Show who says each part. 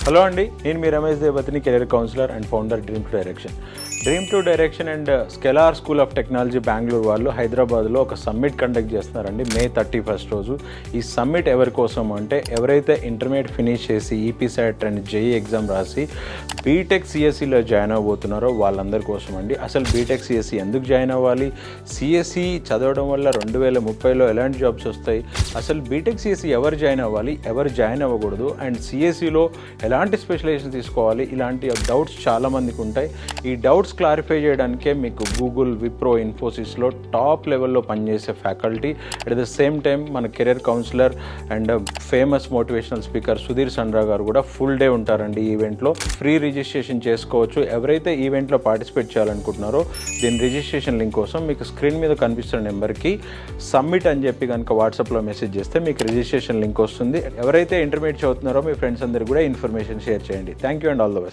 Speaker 1: Hello అండి, నేను మీ రమేష్ దేవతిని, career counsellor and founder dream to direction and scholar school of technology Bengaluru వాళ్ళు హైదరాబాద్లో ఒక సమ్మిట్ కండక్ట్ చేస్తున్నారండి May 31 రోజు. ఈ సమ్మిట్ ఎవరి కోసం అంటే ఎవరైతే ఇంటర్మీడియట్ ఫినిష్ చేసి ఈపీసెట్ అండ్ జేఈ ఎగ్జామ్ రాసి బీటెక్ సిఎస్సిలో జాయిన్ అవ్వబోతున్నారో వాళ్ళందరి కోసం అండి. అసలు బీటెక్ సిఎస్సి ఎందుకు జాయిన్ అవ్వాలి, సిఎస్సి చదవడం వల్ల 2030లో ఎలాంటి జాబ్స్ వస్తాయి, అసలు బీటెక్ సిఎస్సి ఎవరు జాయిన్ అవ్వాలి, ఎవరు జాయిన్ అవ్వకూడదు, అండ్ సిఎస్సిలో ఎలాంటి స్పెషలైజేషన్ తీసుకోవాలి, ఇలాంటి డౌట్స్ చాలామందికి ఉంటాయి. ఈ డౌట్స్ క్లారిఫై చేయడానికే మీకు గూగుల్, విప్రో, ఇన్ఫోసిస్లో టాప్ లెవెల్లో పనిచేసే faculty, at the same time మన career counsellor and famous motivational speaker Sudheer Sandra గారు కూడా ఫుల్ డే ఉంటారండి ఈ ఈవెంట్లో. ఫ్రీ రిజిస్ట్రేషన్ చేసుకోవచ్చు. ఎవరైతే ఈవెంట్లో పార్టిసిపేట్ చేయాలనుకుంటున్నారో దీని రిజిస్ట్రేషన్ లింక్ కోసం మీకు స్క్రీన్ మీద కనిపిస్తున్న నెంబర్కి సబ్మిట్ అని చెప్పి కనుక వాట్సాప్లో మెసేజ్ చేస్తే మీకు రిజిస్ట్రేషన్ లింక్ వస్తుంది. ఎవరైతే ఇంటర్మీడియట్ చదువుతున్నారో మీ ఫ్రెండ్స్ అందరికీ కూడా ఇన్ఫర్మేషన్ షేర్ చేయండి. Thank you and all the best.